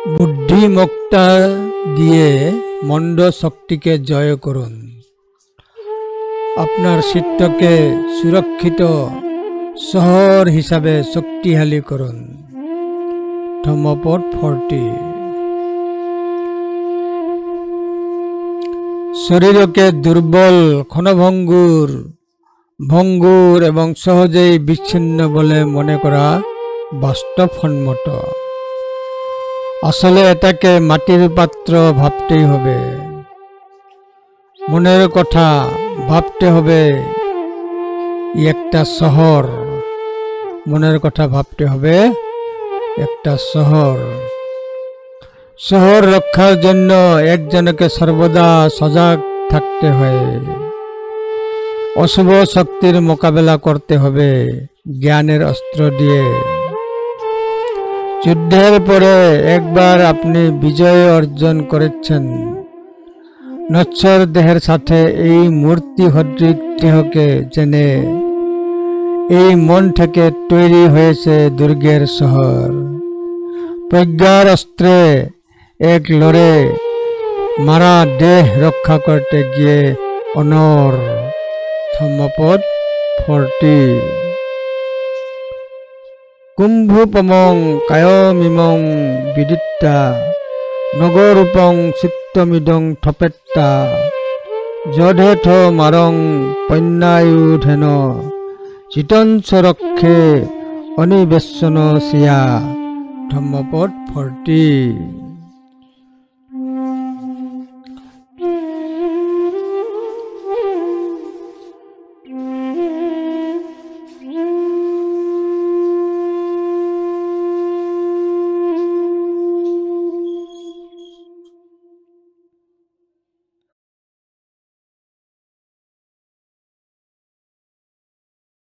বুদ্ধিমত্তা দিয়ে মন্দ শক্তিকে জয় করুন। আপনার চিত্তকে সুরক্ষিত শহর হিসাবে শক্তিশালী করুন। ধম্মপদ 40। শরীরকে দুর্বল, ভঙ্গুর এবং সহজেই বিচ্ছিন্ন বলে মনে করা বাস্তবসম্মত। আসলে এটাকে মাটির পাত্র ভাবতেই হবে। মনের কথা ভাবতে হবে একটা শহর। মনের কথা ভাবতে হবে একটা শহর। শহর রক্ষার জন্য একজনকে সর্বদা সজাগ থাকতে হয়। অশুভ শক্তির মোকাবেলা করতে হবে জ্ঞানের অস্ত্র দিয়ে। যুদ্ধের পরে একবার আপনি বিজয় অর্জন করেছেন। নশ্বর দেহের সাথে এই মূর্তি সদৃশ দেহকে জেনে এই মন থেকে তৈরি হয়েছে দুর্গের শহর। প্রজ্ঞার অস্ত্রে এক লড়ে মারা দেহ রক্ষা করতে গিয়ে অনর। ধম্মপদ 40। কুম্ভুপমং কায়মিমং বিদিত্তা নগরূপং চিত্তমিদং থপেত্তা যধেথ মারং পন্যায়ুধেন চিতঞ্চ রক্ষে অনিবেশন সিয়া। ধম্মপদ 40।